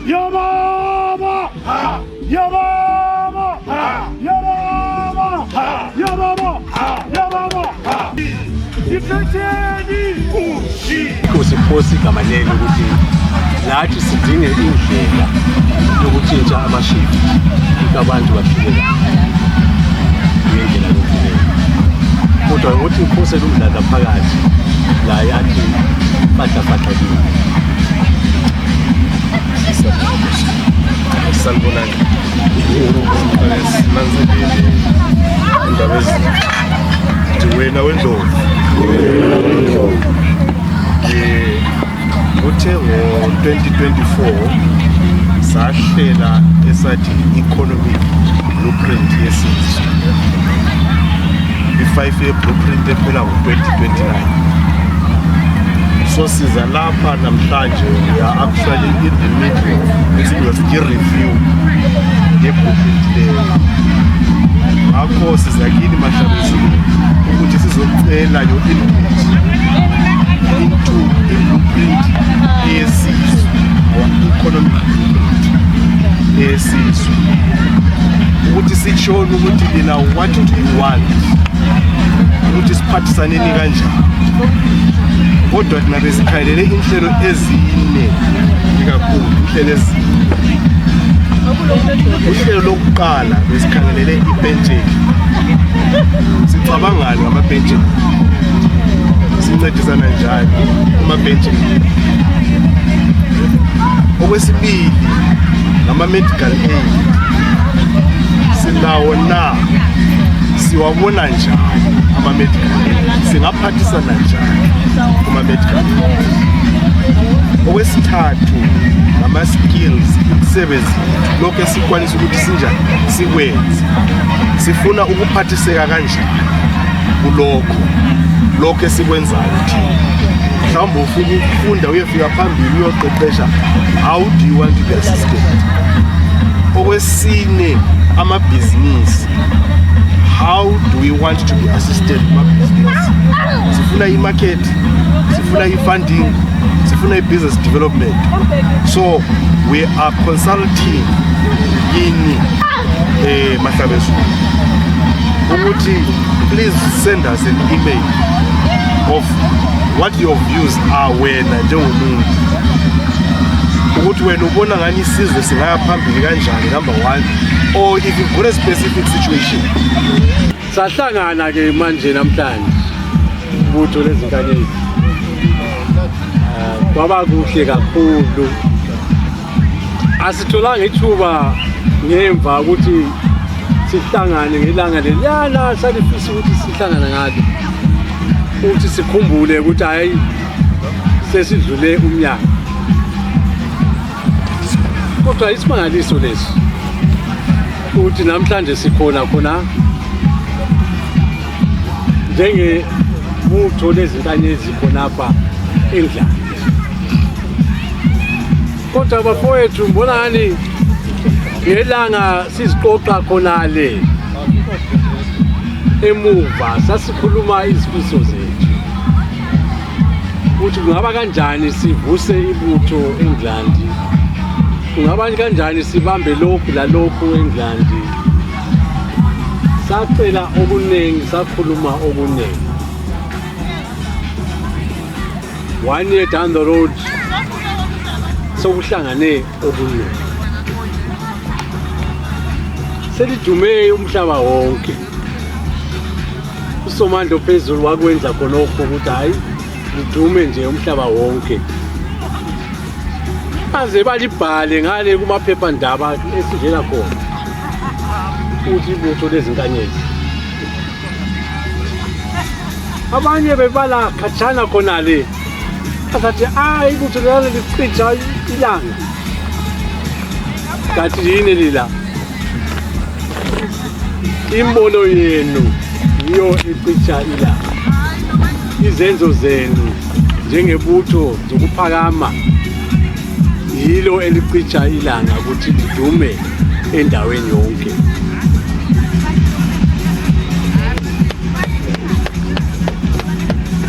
Yababa! Yababa! Yababa! Yababa! Yababa! Ipheteni ushi! Kusiphosi kamanene ukuthi nathi sidinge indlela yokutshintsha amashift abantu bafike ngendlela yokuphila. Kodwa ukuthi uphosele umdlalo phakathi la yathi fatha sanibonani sinanzelele indaba ezinto wena wendlovu uthe ngo-2024 sahlela esathi economic blueprint yesizwe i-5-year blueprint ephela ngo-2029. So siza lapha namhlanje we are actually in the middle of i-review ye-blueprint leyo. Ngakho sizakini mahlabezulu ukuthi sizocela yo-input into i-blueprint yesizwe, our economic blueprint yesizwe, ukuthi sitshone ukuthi lina what do you want, ukuthi siphathisaneni kanjani. Kodwa thina besikhalele inhlelo ezine kakhulu, inhlelo ezine. Uhlelo lokuqala besikhalele ipentsheni. Sicabangani ngamapentsheni? Sincedisana njani kumapentsheni? Okwesibili ngama-medical aid. Sinawo na siwabona njani ama-medical aid? Singaphathisana njani kuma-medical aid? Okwesithathu ngama-skills, imisebenzi lokho esikwanisa ukuthi sinjani sikwenze. Sifuna ukuphathiseka kanjani kulokho esikwenzayo thina. Mhlawumbe ufuna ukufunda uyefika phambili uyoqeqesha, how do you want to be assisted? Okwesine amabhizinisi, how do we want to be assisted kumabhizinisi? Sifuna i-market, sifuna i-funding, sifuna i-business development. So we are consulting in Mahlabezulu ukuthi please send us an email of what your views are wena njengomuntu, ukuthi wena ubona ngani isizwe singaya phambili kanjani, number one, or if you've got a specific situation. Sahlangana ke manje namhlanje ubutho lezinkanyezi. Kwaba kuhle kakhulu. Asitholanga ithuba ngemva ukuthi sihlangane ngelanga leliyana salifisa ukuthi sihlangana ngalo, ukuthi sikhumbule ukuthi hayi sesidlule umnyaka. Kodwa isimangaliso lesi ukuthi namhlanje sikhona njengebutho lezinkanyezi khonapha eNdlala. Kodwa bafowethu mbonani ngelanga siziqoqa khonale emuva sasikhuluma izifiso zethu ukuthi kungaba kanjani sivuse ibutho eNdlala, kungaba kanjani sibambe lokhu lalokhu eNdlala. Sacela okuningi, sakhuluma okuningi. 1 year down the road sokuhlangane okuningi. Selidume umhlaba wonke. uSomandla phezulu wakwenza khonokho ukuthi hayi lidume nje umhlaba wonke. Aze balibhale ngale kumaphephandaba esivela khona ukuthi ibutho lezinkanyezi. Abanye bebala khatshana khonale asathi hayi ibutho lelo lichitha ilanga. Kanti yini lila? Imbono yenu yiyo ichitha ilanga. Izenzo zenu njengebutho zokuphakama yilo elichitha ilanga ukuthi lidume endaweni yonke.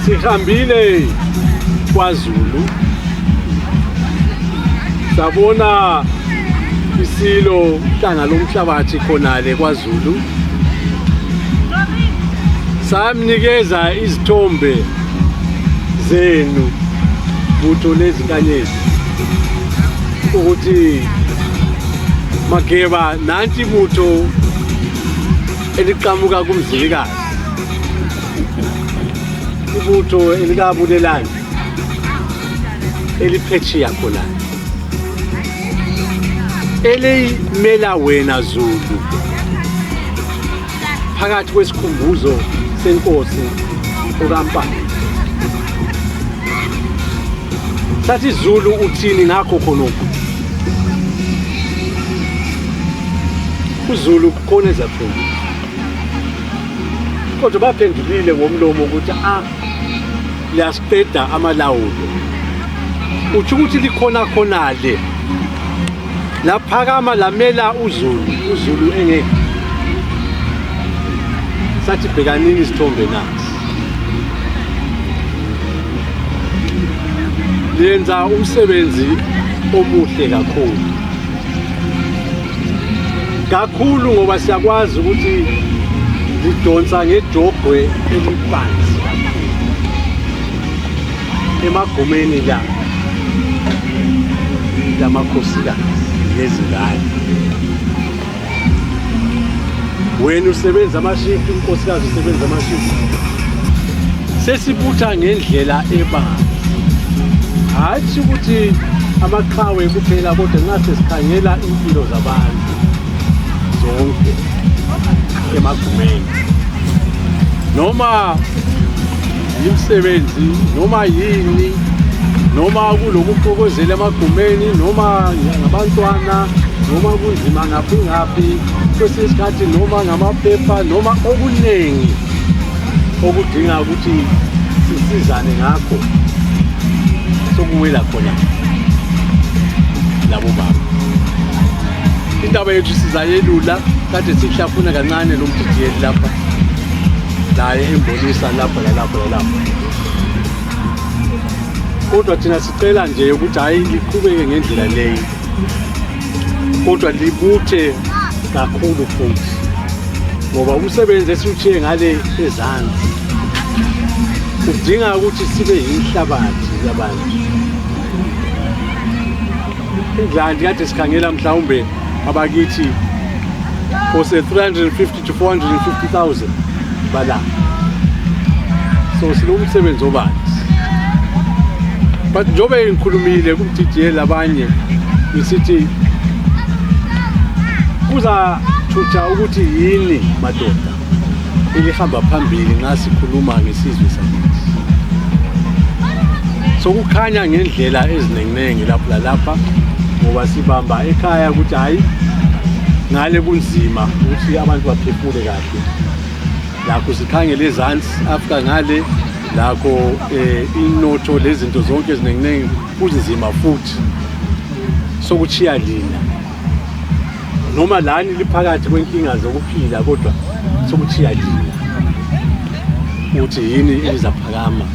Sihambile kwaZulu sabona isilo hlanga lomhlabathi khonale kwaZulu, samnikeza izithombe zenu butho lezinkanyezi ukuthi Mageba nanti butho eliqhamuka kumzilikazi, ibutho elikabulelani eliphetshiya khona elimela wena Zulu phakathi kwesikhumbuzo senkosi ukaMpande. Sathi Zulu uthini ngakho khonokho? uZulu kukhona ezaphendula, kodwa baphendulile ngomlomo ukuthi liyasiqeda amalawulo. Uthi ukuthi likhona khonale laphakama lamela uZulu engeke. Sathi bhekanini isithombe nasi, lenza umsebenzi omuhle kakhulu ngoba siyakwazi ukuthi lidonsa ngejogwe elibanzi emagomeni lamakhosikazi nezingane. Wena usebenza amashift, unkosikazi usebenza amashift, sesibutha ngendlela ebanzi, hathi ukuthi amaqhawe kuphela kodwa nase sikhangela impilo zabantu zonke emagumeni, noma yimsebenzi, noma yini, noma kulokuxokozela emagumeni, noma ngabantwana, noma kunzima ngaphi kwesinye isikhathi, noma ngamaphepha, noma okuningi okudinga ukuthi sisizane ngakho, sokuwela khona labo baba. Indaba yethu sizayelula, kade sihlafuna kancane lo mdidiyeli lapha, naye embonisa lapha nalapha. Kodwa thina sicela nje ukuthi hayi liqhubeke ngendlela leyo, kodwa libuthe kakhulu futhi, ngoba umsebenzi esiwuthiye ngale ezansi udinga ukuthi sibe yinhlabathi yabantu. Indlandi kade sikhangela mhlawumbe abakithi kose 350 to 450,000 bala, so silomsebenzi obanzi. But njobe ngikhulumile kumdidiyeli abanye ngisithi kuzathutha ukuthi yini madoda elihamba phambili ngasikhuluma ngesizwe sakithi. Sokukhanya ngendlela ezinenginengi lapha ngoba sibamba ekhaya ukuthi hayi ngale kunzima ukuthi abantu baphefule kahle, lakho sikhangele ezansi Africa ngale lakho inotho lezinto zonke ezinenginengi kunzima futhi sokuchiya lina, noma lani liphakathi kwenkinga zokuphila, kodwa sokuchiya lina ukuthi yini elizaphakama,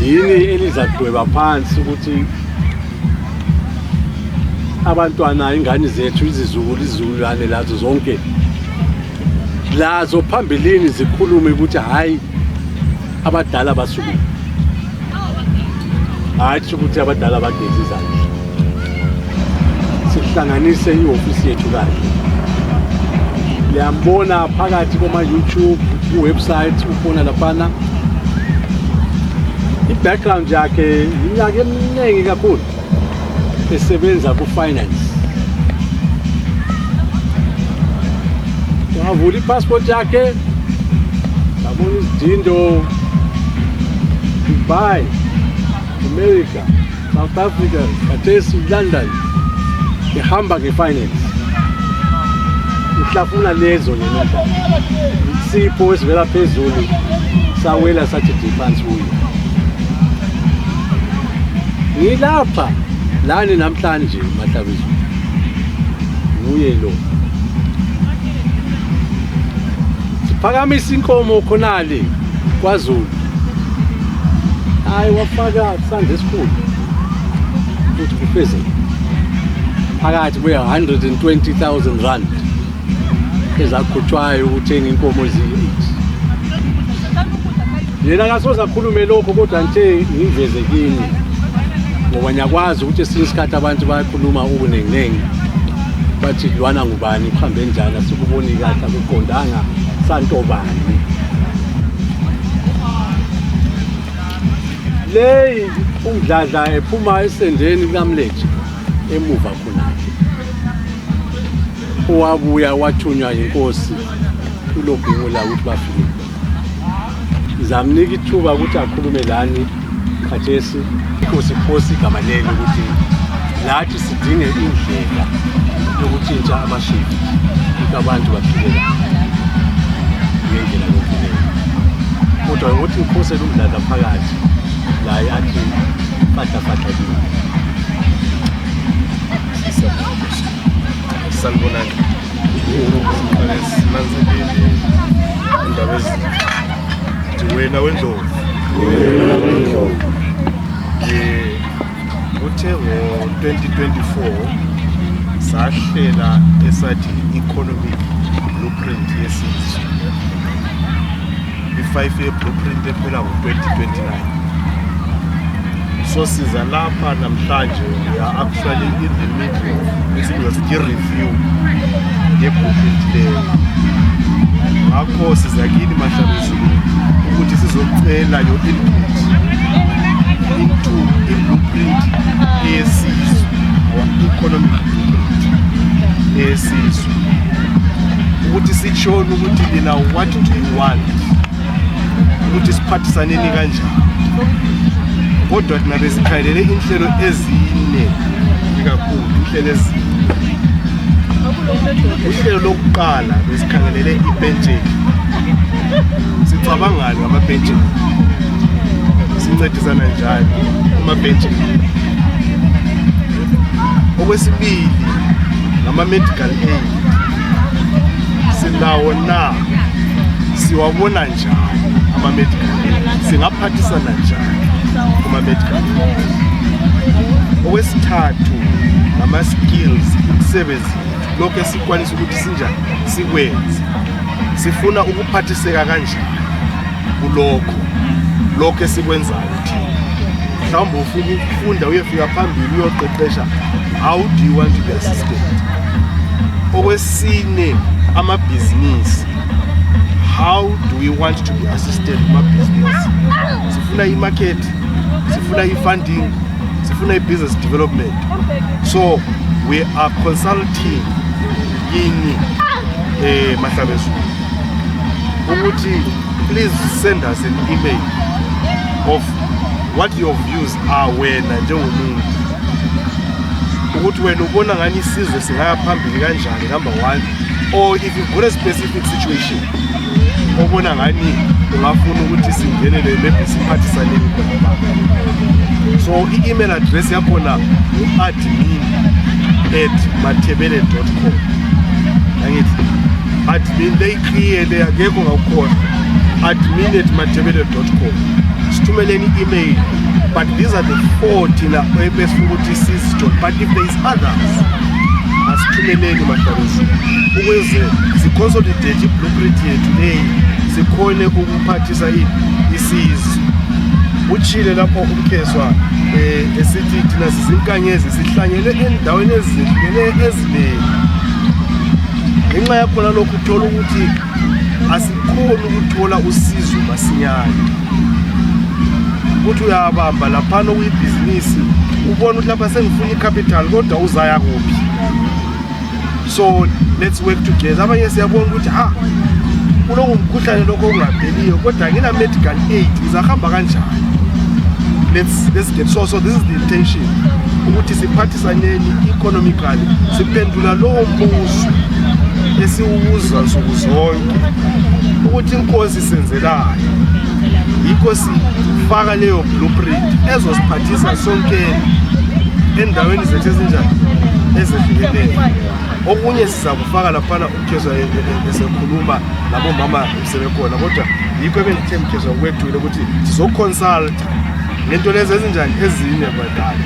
yini elizadweba phansi ukuthi abantwana, ingane zethu, izizulwane lazo zonke lazo phambilini zikhulume ukuthi hayi abadala basuku, hathi ukuthi abadala bagezi izandla. Sihlanganise ihofisi yethu kahle, liyambona phakathi kuma-YouTube, ku-website, ufona laphana. I-background yakhe iminyaka eminingi kakhulu esebenza ku-finance. Wavula i-passport yakhe, ngabona izidindo Dubai, America, South Africa, khathesi London, ehamba nge-finance. Uhlafuna lezo yena, isipho esivela phezulu sawela sathi phansi kuyo. Ngilapha lani namhlanje Mahlabizo, nguye lo. Siphakamisa inkomo khonale kwaZulu, hayi wafaka kusanda esikhulu ukuthi kufeze phakathi kwe-120,000 rand ezakhutshwayo ukuthenga inkomo eziyi-8. Yena akasoze akhulume lokho kodwa nje ngiveze kini ngoba ngiyakwazi ukuthi esinye isikhathi abantu bayakhuluma okunenginengi bathi lwana ngubani kuhambe njani sikuboni kahle akuqondanga santobani. Leyi umdladla ephuma esendeni kaMletshe emuva khona owabuya wathunywa inkosi kulobhingo la ukuthi bafike. Ngizamnika ithuba ukuthi akhulume lani khathesi inkosi igama lelo ukuthi lathi sidinge indlela yokutshintsha amashift ukuthi abantu baphile ngendlela yokuphila. Kodwa ukuthi inkosi elumdladla phakathi la yathi fatha kini. Sanibonani. Sinanzelele indaba ezithi wena wendlovu. Uthe ngo-2024 sahlela esathi economic blueprint yesizwe. I-5-year blueprint ephela ngo-2029. So siza lapha namhlanje we are actually in the middle of review ye-blueprint leyo. Ngakho siza kini Mahlabezulu ukuthi sizocela your input into i-blueprint yesizwe, our economic blueprint yesizwe, ukuthi sitshone ukuthi lina what do you want, ukuthi siphathisaneni kanjani. Kodwa thina besikhalele inhlelo ezine kakhulu, inhlelo ezine. Uhlelo lokuqala besikhangelele ipensheni. Sicabangani ngamapensheni? Sincedisana njani amapensheni? Okwesibili ngama-medical aid. Sinawo na, siwabona njani ama-medical aid? Singaphathisana njani kuma-medical aid? Okwesithathu ngama-skills, imisebenzi lokho esikwanisa ukuthi sinjani sikwenze. Sifuna ukuphathiseka kanjani kulokho esikwenzayo thina. Mhlawumbe ufuna ukufunda uyefika phambili uyoqeqesha, how do you want to be assisted? Okwesine amabhizinisi, how do we want to be assisted kumabhizinisi? Sifuna i-market, sifuna i-funding, sifuna i-business development. So we are consulting yini Mahlabezulu ukuthi please send us an email of what your views are wena njengomuntu, ukuthi wena ubona ngani isizwe singaya phambili kanjani, number 1, or if you've got a specific situation obona ngani ungafuna ukuthi singenele maybe siphathisaneni khona. So i-email address yakhona admin@mathebele.com. Angithi admin leyikhiyele akekho ngawukhona, admin@mathebele.com. Sithumeleni email, but these are the 4 thina ebesifuna ukuthi sizijole, but if there is others asithumeleni Mahlabezulu ukuze siconsolidate i-blueprint yethu leyi sikhone ukuphathisa isizwe. Utshile lapho umkheswa esithi thina sizinkanyezi sihlanyele endaweni ezihlukene eziningi. Ngenxa yakhona lokhu uthola ukuthi asikhoni ukuthola usizo masinyane. Ukuthi uyabamba laphana okuyibhizinisi ubona ukuthi lapha sengifuna i-capital kodwa uzaya kuphi. So let's work together. Abanye siyabona ukuthi kuloku mkhuhlane lokho okungapheliyo kodwa ngina medical aid izahamba kanjani. Let's get so this is the intention ukuthi siphathisaneni economically, siphendula lowo mbuzo esiwubuza nsuku zonke ukuthi inkosi senzelayo. Yikho sifaka leyo blueprint ezosiphathisa sonke endaweni zethu ezinjani ezehlukeneyo. Okunye sizakufaka laphana umkheswa esekhuluma labo mama sebekhona, kodwa yikho ebengithe mkheswa kwethule ukuthi sizoconsult ngento lezi ezinjani ezine badala.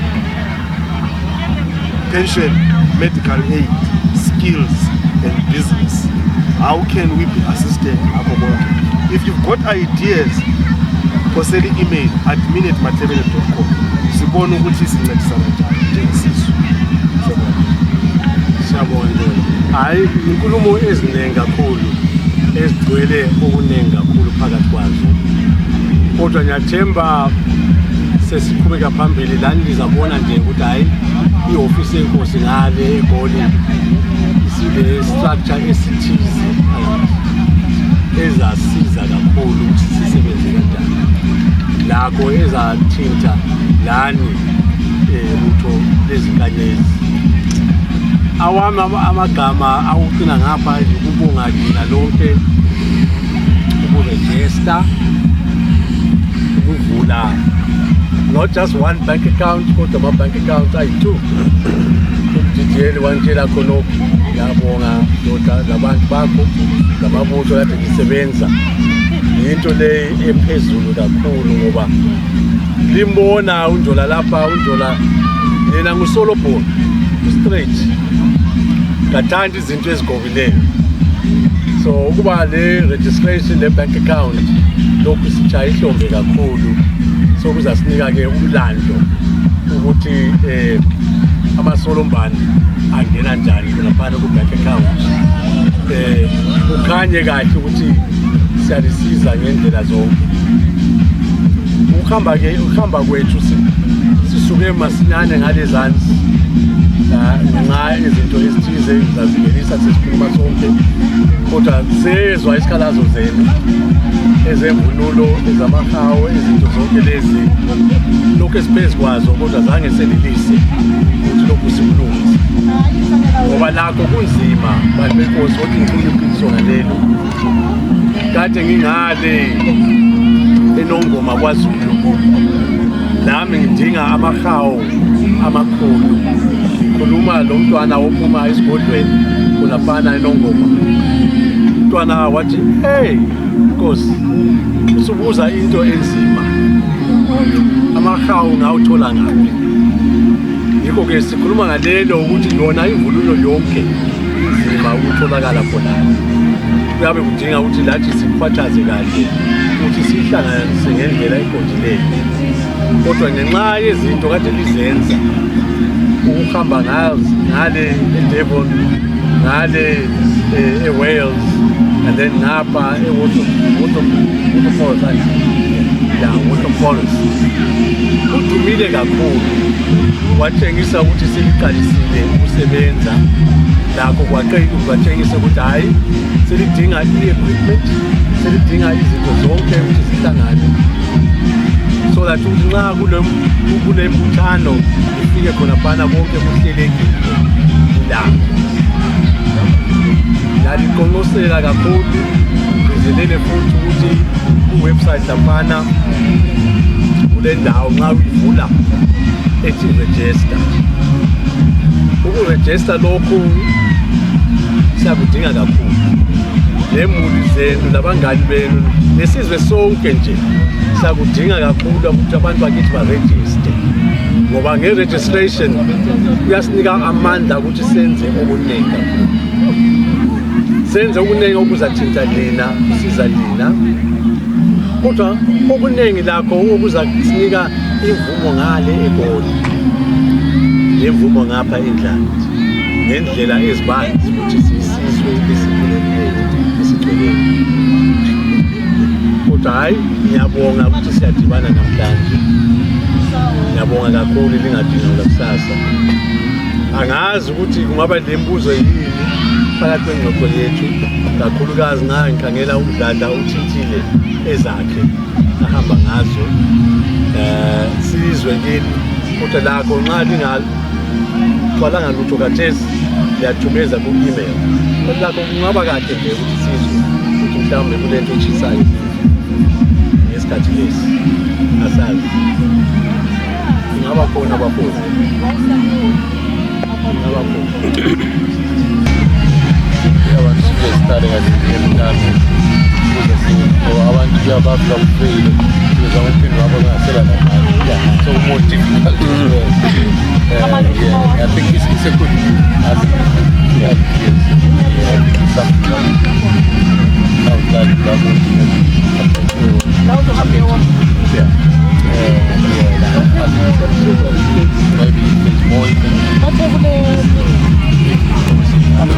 pension, medical aid, skills, and business. How can we be assisted? If you've got ideas, posted email admin@matebele.com. Sibone ukuthi sincedisana njani njengesizwe. Siyabonga. Hayi inkulumo eziningi kakhulu ezigcwele okuningi kakhulu phakathi kwazo. Kodwa ngiyathemba sesiqhubeka phambili la nizabona nje ukuthi hayi iofisi yenkosi ngale eGoli isile structure esithize ezasiza kakhulu ukuthi sisebenze kanjani. Lakho ezathinta lani utho lezinkanyezi. Awami amagama awuqina ngapha ukubonga kina lonke ukuregister ukuvula not just one bank account kodwa ama bank accounts ayi-2. UDJL wangitshela khonokho ngiyabonga ndoda labantu bakho ngamabutho kade ngisebenza into le ephezulu kakhulu ngoba limbona unjola lapha unjola yena nguSolobhoni straight kathanda izinto ezigobileyo. So ukuba le registration le bank account lokhu sijaya ihlombe kakhulu so kuzasinika ke umlando ukuthi amasolombani angena njani lapha ku bank account. Ukhanye kahle ukuthi siyalisiza ngendlela zonke. Ukuhamba kwethu sisuke masinyane ngalezansi ngenxa izinto ezithize zazingenisa sesikhuluma sonke kodwa sezwa isikhalazo zenu ezemvunulo ezamahawu izinto zonke lezi lokhu esiphezu kwazo kodwa zange selilise ukuthi lokhu sikulungise ngoba lakho kunzima bantu benkosi ukuthi ngifuna impikisho ngalelo. Kade ngingale eNongoma kwaZulu nami ngidinga amahawu amakhulu. Khuluma lo mntwana ophuma esigodlweni kulafana eNongoma. Umntwana wathi hey Nkosi usubuza into enzima amahawu ngawuthola ngaphi. Yikho ke sikhuluma ngalelo ukuthi lona imvunulo yonke inzima ukutholakala khona. Kuyabe kudinga ukuthi lathi siphathaze kahle ukuthi sihlanganise ngendlela eqondileyo. Kodwa ngenxa yezinto kade lizenza ukuhamba ngale eDevon ngale eWales and then ngapha Waterfalls udumile kakhulu watshengisa ukuthi seliqalisile ukusebenza lakho kwatshengisa ukuthi hayi selidinga i-equipment selidinga izinto zonke ukuthi zihlangane so that nxa kule mbuthano ifike khona phana bonke kuhlelekile la yaliqonqosela kakhulu ngizelele futhi ukuthi iwebsite laphana kule ndawo nxa uyivula ethi register ukuregister lokhu siyakudinga kakhulu lemuli zenu labangani benu nesizwe sonke nje siyakudinga kakhulu ukuthi abantu bakithi baregister ngoba nge-registration kuyasinika amandla ukuthi senze okuningi senze okuningi okuzathinta lina kusiza lina kodwa okuningi lakho okuzasinika imvumo ngale eGoli lemvumo ngapha endlini ngendlela ezibanzi ukuthi sisizwe esiphelele kodwa hayi ngiyabonga ukuthi siyadibana namhlanje ngiyabonga kakhulu lingadinga kusasa angazi ukuthi kungaba lembuzo yini phakathi kwengxoxo yethu kakhulukazi nxa ngikhangela umdlala uthintile ezakhe ahamba ngazo sizwe kini kodwa lakho nxa lingathwalanga lutho kathesi liyathumeza ku-email kodwa lakho kungaba kahle nje ukuthi sizwe ukuthi mhlawumbe kulento etshisayo ngesikhathi lesi asazi kungaba khona abafundi kungaba khona abantu sibesitale kahle ngoba abantu kuyababula kufeyile uzama uphinde wabo ngasela namali so more difficult I think it's a good I think yes. It's something I would like to have maybe it's more I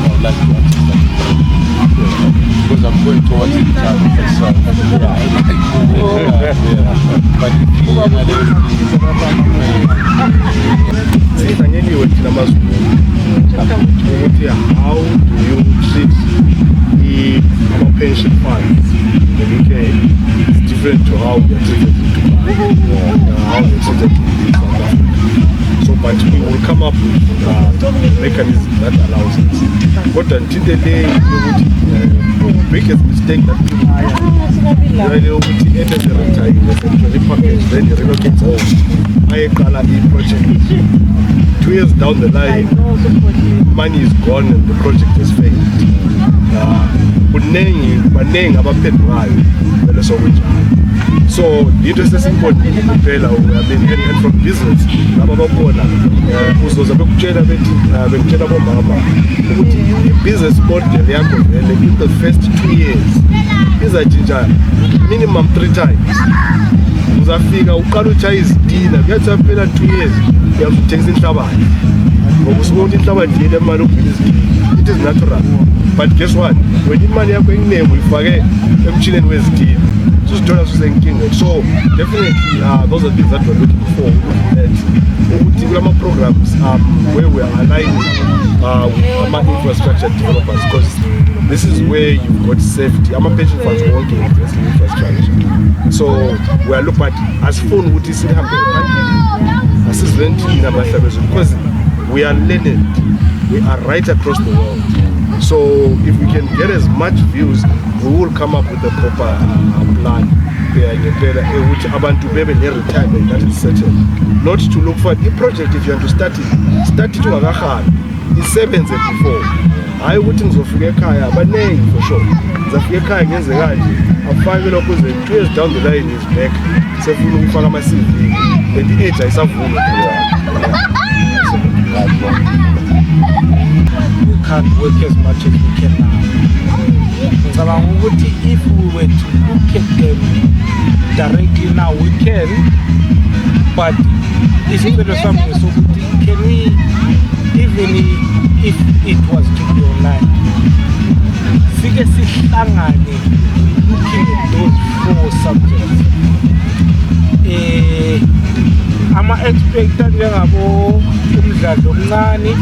would like to because I'm going towards the town myself. But anyway, how do you treat the pension funds in the UK? It's different to how they're treated in Dubai, how they're treated in South Africa. So, but we will come up with a mechanism that allows it. But until the day the biggest mistake that people really enter the retirement package, then you relocate home. I call a project. 2 years down the line, money is gone and the project has failed. So the interest is important and from business business model in the first 2 years is a minimum 3 times. Uzafika uqala uchayiza idina kuyathapela 2 years uyakuthengisa inhlabathi ngoba usubona inhlabathi yele imali ukubhiza it is natural. But guess what, when imali yakho enginengi uyifake emtshineni wezidina susithola susenkinga. So definitely those are things that we're looking for, that ukuthi kulama programs where we are aligning with our infrastructure developers, because this is where you've got safety. I'm a pension funds working in infrastructure. So we are looking at as phone would is assistant in our because we are learning. We are right across the world. So if we can get as much views, we will come up with a proper plan which abantu bebe retirement that is certain. Not to look for a project. If you want to start it to isebenze before. I wouldn't zofika ekhaya abanengi for sure. Zafika ekhaya ngenze kanje afake lokho ze 2 years down the line is back. Sefuna ukufaka ama CV and the age ayisavuma. We can't work as much as we can now. If we were to look at them directly now, we can, but it's better something. So can we, even if it was to be online, looking at those 4 subjects, ama-expected njengabo umdlalo omncane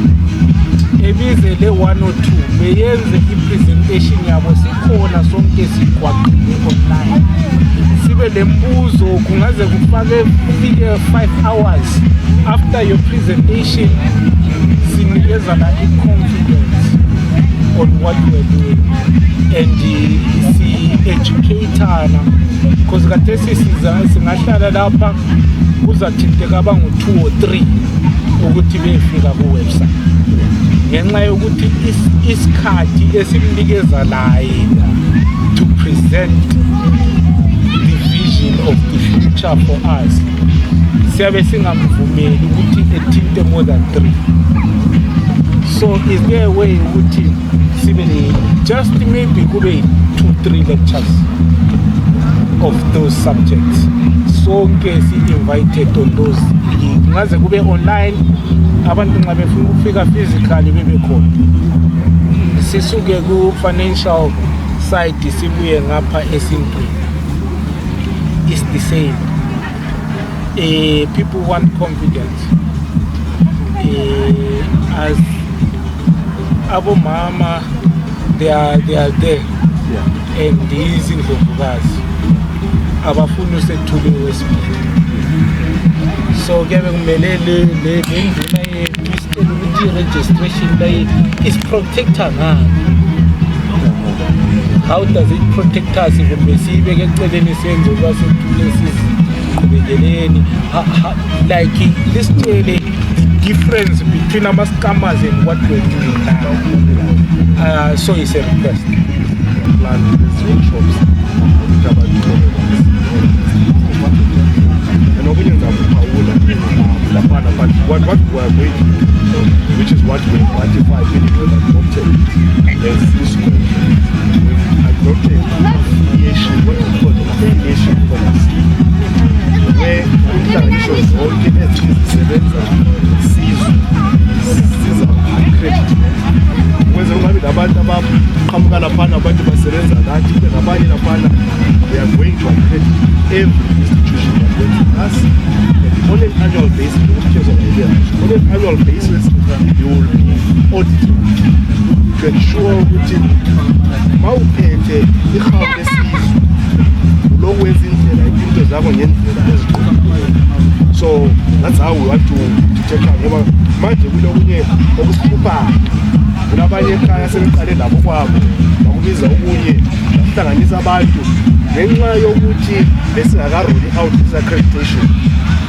ebizele 1 or 2 beyenze i-presentation yabo sikhona sonke sigwaqile online, sibe lembuzo kungaze kufake 5 hours after your presentation, sinikezana i-confidence on what we're doing and si-educatana, because kathesi singahlala lapha kuzathinteka abangu 2 or 3 ukuthi befika ku-website ngenxa yokuthi isikhathi esimnikeza laye to present the vision of the future for us siyabe singamvumeli ukuthi ethinte more than 3. So is there a way ukuthi sibe just maybe kube 2-3 lectures of those subjects, sonke si-invited on those, ngaze kube online, abantu nxa befuna ukufika physically bebe khona, sisuke ku-financial side sibuye ngapha esintwini. It's the same. People want confidence. As abomama, they are there, and these indlovukazi abafuna usethule wesibili. So kuyabe kumele le nduna yethu ukuthi registration layo is protector ngani. How does it protect us if besibeke eceleni senze kwasethule siziqhubeleleni, like lisitshele the difference between our scammers and what we're doing now. So it's a request. Plan these workshops ukuthi abantu and okunye ngizakuphawula laphana but what we are going to do, which is what we quantify in the adopted as this goal. We've adopted affiliation, what we call an affiliation policy, where inhlanganiso zonke ezisebenza sizwe ziza-accredit ukwenzela ungabi nabantu abaqhamuka laphana abantu basebenza nathi kube nabanye laphana. We are going to accredit every institution that works with us on an annual basis. On an annual basis, you will be audited to ensure ukuthi mawuphethe ihawu lesizwe ulokwenza indlela into zakho ngendlela eziqondileyo. So that's how we want to take care. Ngoba manje kulokunye okusihluphayo, kulabanye ekhaya sebeqale labo kwabo bakubiza okunye bahlanganisa abantu ngenxa yokuthi besingakaroli out this accreditation.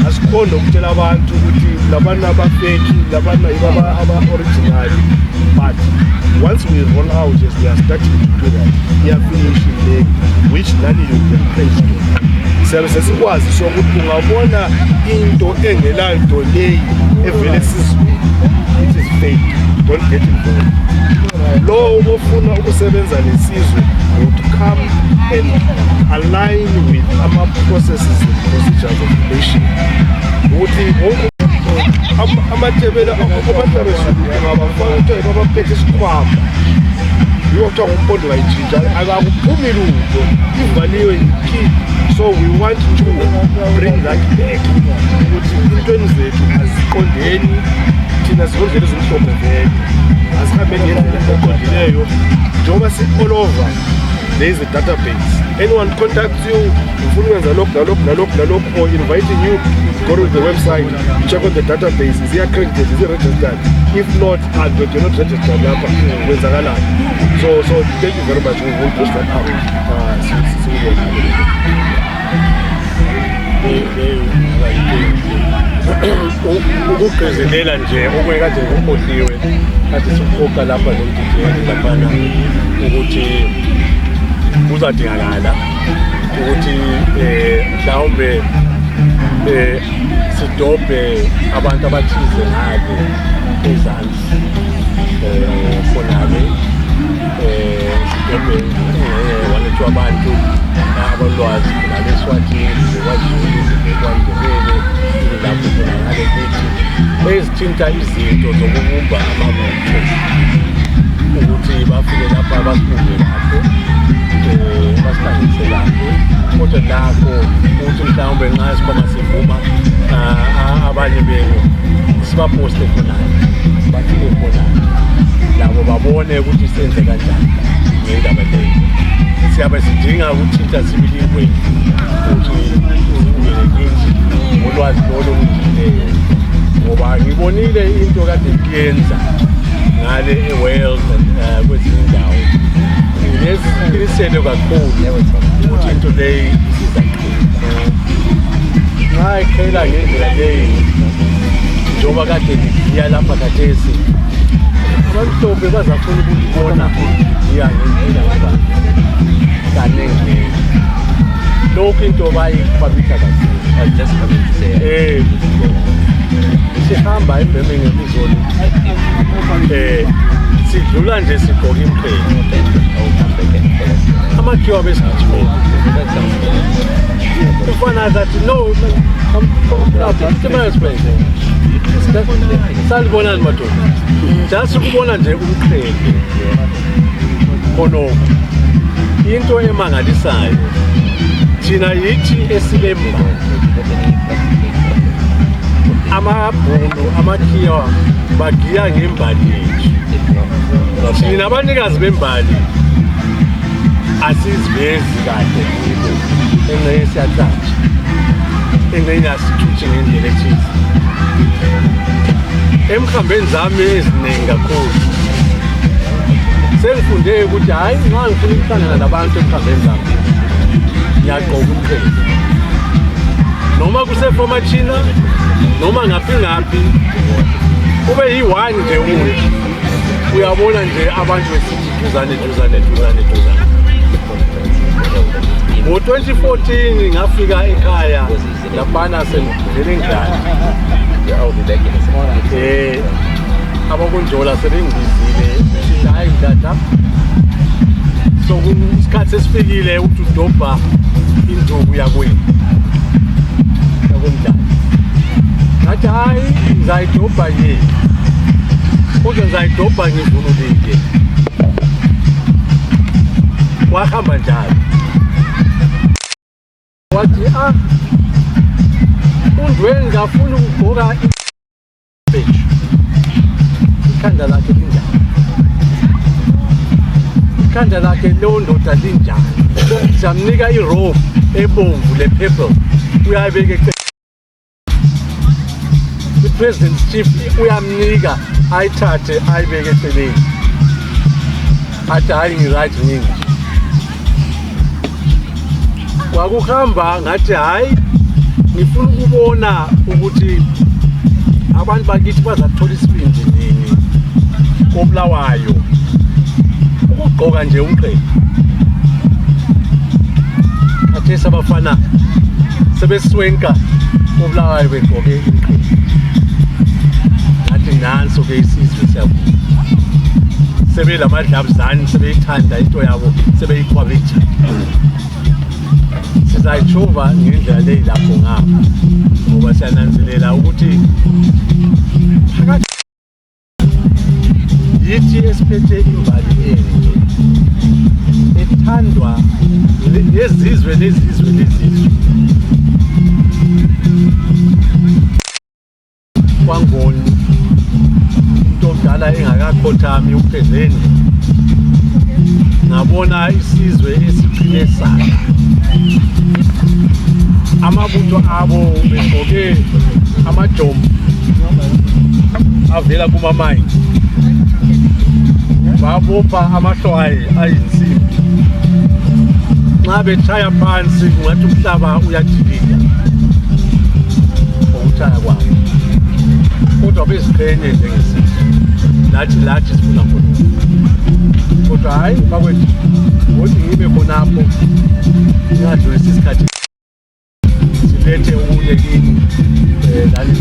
Asikhona ukutshela abantu ukuthi labantu abafeki labantu aba-original, but once we roll out, as we are starting to do that, i-affiliation leg, which nani you can praise to. Siyabe sesikwazi sokuthi ungabona into engelanto leyi evele esizweni, it is fake, don't get involved. Lo ofuna ukusebenza lesizwe would come and align with our processes and procedures of relation. Ukuthi amatebela abaphethe isikhwama yiwo kuthiwa ngumpondo wayijinja akakuphumi lutho, ivaliwe yi-key. So we want to bring that back ukuthi intweni zethu aziqondeni thina zibondlela ezimhlophe vele azihambe ngendlela eqondileyo njengoba si-all over. There is a database. Anyone contacts you, or inviting you, go to the website, check out the database. Is he accredited? Is he registered? If not, and you're not registered, so thank you very much. We will post that out. Ukugqizelela nje okwekade kukholiwe kade sikhoka lapha nomdidiyeli laphana ukuthi kuzadingakala ukuthi mhlawumbe sidobhe abantu abathize ngale ezansi khonale sidobhe walethu abantu abalwazi khonale eSwatini bekwazulu bekwandebele lapho khonale kuthi ezithinta izinto zokubumba amabutho ukuthi bafike lapha abasibuke lapho basihlanganise lapho kodwa lapho ukuthi mhlawumbe nxa sikhoma sivuma abanye benu sibaposte khonale bafike khonale labo babone ukuthi senze kanjani ngendaba leyo. Siyabe sidinga ukuthinta sibili kwethu ukuthi ungene kithi ngolwazi olungileyo, ngoba ngibonile into kade kuyenza ngale e-Wales kwezinye indawo nesiqinisele kakhulu ukuthi into leyi isizaqina. Nxa ekhela ngendlela leyi njengoba kade ngiya lapha khathesi abamhlophe bazafuna ukubona iya ngendlela yoba kanenge lokhu into bayifabika kakhulu. Just coming to say sihamba eBirmingham izolo sidlula nje sigqoka imqhele amakhiwa besigijimeni ufana zathi no salibonani madoda just ukubona nje umqhele khonoko into emangalisayo thina yithi esilemba amabhunu amakhiwa bagiya ngembali yethu. Thina abanikazi bembali asizivezi kahle into engeke siyathatha engeke asithuthi ngendlela ethize. Emkhambeni zami eziningi kakhulu sengifunde ukuthi hayi nxa ngifuna ukuhlangana nabantu emkhambeni zami ngiyagqoka umqhele noma kuseFormachina noma ngaphi kube yi-1 nje umuntu uyabona nje abantu besithi duzane. Ngo-2014 ngafika ekhaya laphana sengivele ngidlala. I'll be back in a second. Abakunjola sebengibizile sithi hayi dada, so kusikhathi sesifikile ukuthi udobha induku yakwenu yakomdala. Ngathi hayi ngizayidobha nje, kodwa ngizayidobha ngivunulile. Wahamba njalo wathi uNdweni ngafuna ukugqoka ibheji, ikhanda lakhe linjani, ikhanda lakhe leyo ndoda linjani, samnika irobe ebomvu le-purple, uyayibeka eceleni. I-President Chief uyamnika ayithathe ayibeke eceleni, athi hayi ngi-right nyingi. Kwakuhamba ngathi hayi ngifuna ukubona ukuthi abantu bakithi bazathola isibindi nini koBulawayo ukugqoka nje umqhele. Khathesi abafana sebeswenka koBulawayo begqoke umqhele. Ngathi nanso-ke isizwe siyavuka, sebelamadlabuzane, sebeyithanda into yabo, sebeyikhwabitha. Sizayijova ngendlela leyi lapho ngapha, ngoba siyananzelela ukuthi phakathi yithi esiphethe imbali enhle ethandwa lezizwe lezizwe. Kwangoni umuntu omdala engakakhothami uphezeni, ngabona isizwe esiqine sala, amabutho abo begqoke amajomo avela kumamayini, babopha amahlwayi ayinsimbi. Nxa bethaya phansi kungathi umhlaba uyajilika ngokuthaya kwabo, kodwa beziqhenye njengesizwe lathi sifuna khona. Kodwa hayi bakwethu, ngothi ngibe khonapho ngingadlulisi isikhathi silethe okunye kini lani.